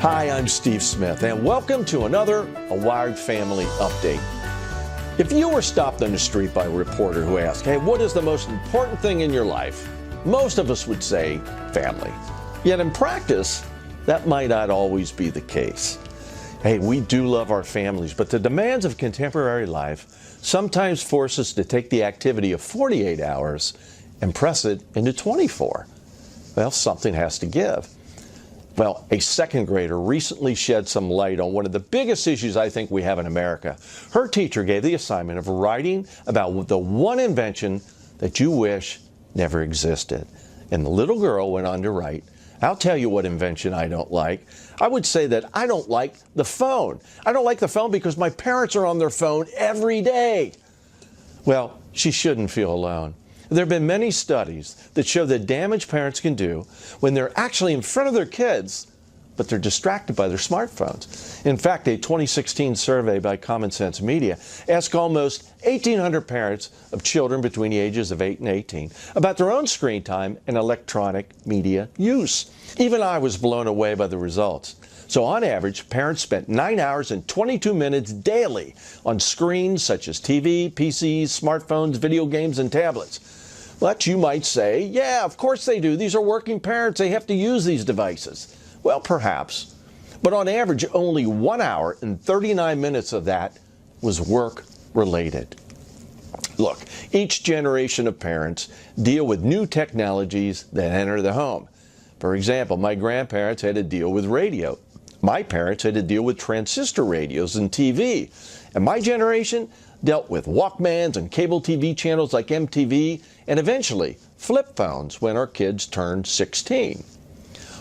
Hi, I'm Steve Smith, and welcome to another A Wired Family Update. If you were stopped on the street by a reporter who asked, hey, what is the most important thing in your life? Most of us would say family. Yet in practice, that might not always be the case. Hey, we do love our families, but the demands of contemporary life sometimes force us to take the activity of 48 hours and press it into 24. Well, something has to give. Well, a second grader recently shed some light on one of the biggest issues I think we have in America. Her teacher gave the assignment of writing about the one invention that you wish never existed. And the little girl went on to write, I'll tell you what invention I don't like. I would say that I don't like the phone. I don't like the phone because my parents are on their phone every day. Well, she shouldn't feel alone. There have been many studies that show the damage parents can do when they're actually in front of their kids, but they're distracted by their smartphones. In fact, a 2016 survey by Common Sense Media asked almost 1,800 parents of children between the ages of 8 and 18 about their own screen time and electronic media use. Even I was blown away by the results. So on average, parents spent 9 hours and 22 minutes daily on screens such as TV, PCs, smartphones, video games, and tablets. But you might say, yeah, of course they do. These are working parents. They have to use these devices. Well, perhaps. But on average, only 1 hour and 39 minutes of that was work-related. Look, each generation of parents deal with new technologies that enter the home. For example, my grandparents had to deal with radio. My parents had to deal with transistor radios and TV. And my generation dealt with Walkmans and cable TV channels like MTV, and eventually flip phones when our kids turned 16.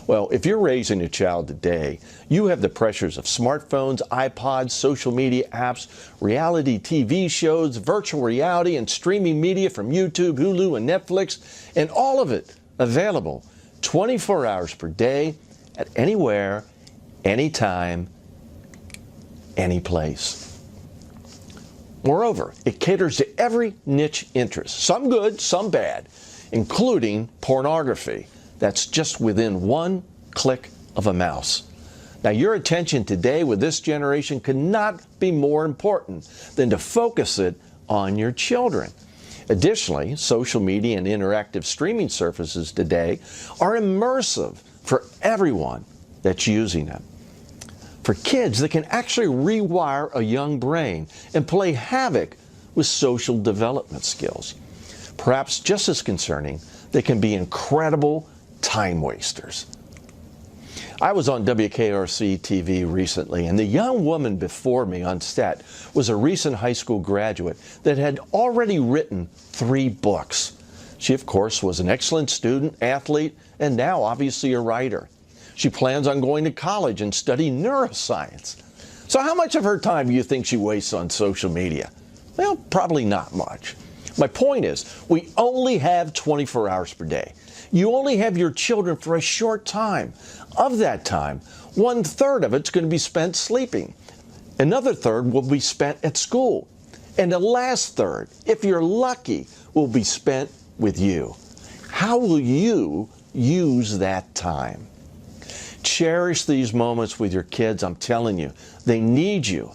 Well, if you're raising a child today, you have the pressures of smartphones, iPods, social media apps, reality TV shows, virtual reality, and streaming media from YouTube, Hulu, and Netflix, and all of it available 24 hours per day at anywhere, anytime, any place. Moreover, it caters to every niche interest, some good, some bad, including pornography. That's just within one click of a mouse. Now, your attention today with this generation could not be more important than to focus it on your children. Additionally, social media and interactive streaming services today are immersive for everyone that's using them. For kids, they can actually rewire a young brain and play havoc with social development skills. Perhaps just as concerning, they can be incredible time wasters. I was on WKRC TV recently, and the young woman before me on set was a recent high school graduate that had already written 3 books. She, of course, was an excellent student, athlete, and now obviously a writer. She plans on going to college and studying neuroscience. So how much of her time do you think she wastes on social media? Well, probably not much. My point is, we only have 24 hours per day. You only have your children for a short time. Of that time, 1/3 of it's going to be spent sleeping. Another third will be spent at school. And the last third, if you're lucky, will be spent with you. How will you use that time? Cherish these moments with your kids. I'm telling you, they need you.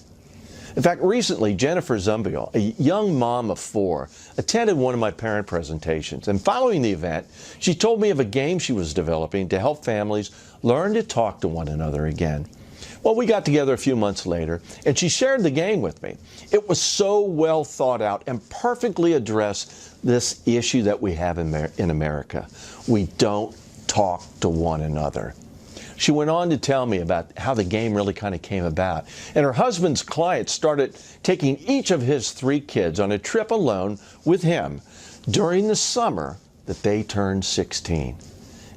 In fact, recently, Jennifer Zumbiel, a young mom of 4, attended one of my parent presentations. And following the event, she told me of a game she was developing to help families learn to talk to one another again. Well, we got together a few months later, and she shared the game with me. It was so well thought out and perfectly addressed this issue that we have in America. We don't talk to one another. She went on to tell me about how the game really kind of came about. And her husband's client started taking each of his 3 kids on a trip alone with him during the summer that they turned 16.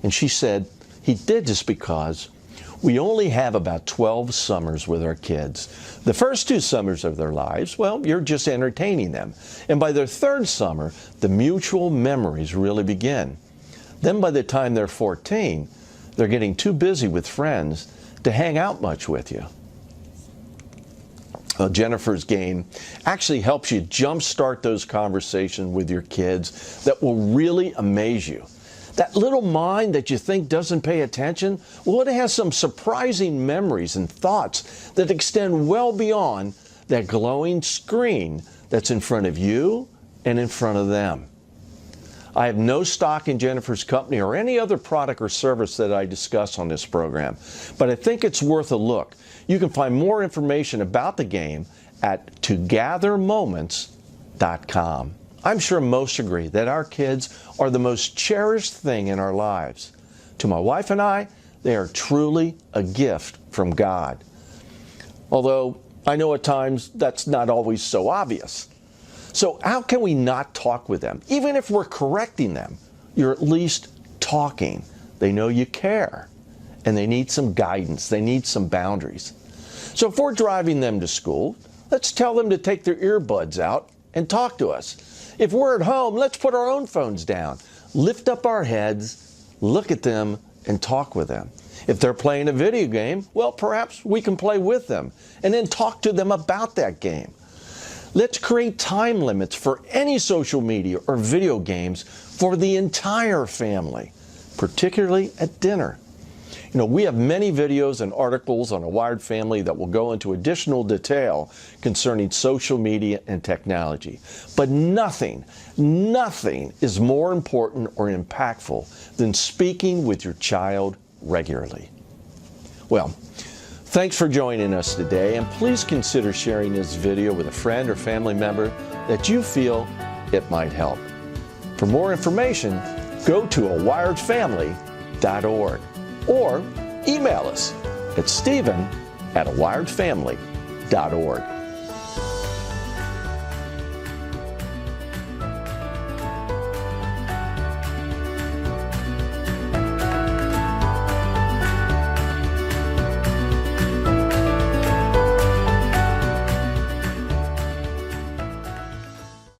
And she said he did this because we only have about 12 summers with our kids. The first 2 summers of their lives, well, you're just entertaining them. And by their 3rd summer, the mutual memories really begin. Then by the time they're 14, they're getting too busy with friends to hang out much with you. Jennifer's game actually helps you jumpstart those conversations with your kids that will really amaze you. That little mind that you think doesn't pay attention, well, it has some surprising memories and thoughts that extend well beyond that glowing screen that's in front of you and in front of them. I have no stock in Jennifer's company or any other product or service that I discuss on this program, but I think it's worth a look. You can find more information about the game at togathermoments.com. I'm sure most agree that our kids are the most cherished thing in our lives. To my wife and I, they are truly a gift from God. Although I know at times that's not always so obvious. So how can we not talk with them? Even if we're correcting them, you're at least talking. They know you care, and they need some guidance. They need some boundaries. So if we're driving them to school, let's tell them to take their earbuds out and talk to us. If we're at home, let's put our own phones down, lift up our heads, look at them, and talk with them. If they're playing a video game, well, perhaps we can play with them and then talk to them about that game. Let's create time limits for any social media or video games for the entire family, particularly at dinner. You know, we have many videos and articles on a Wired Family that will go into additional detail concerning social media and technology. But nothing is more important or impactful than speaking with your child regularly. Well, thanks for joining us today, and please consider sharing this video with a friend or family member that you feel it might help. For more information, go to awiredfamily.org or email us at stephen@awiredfamily.org.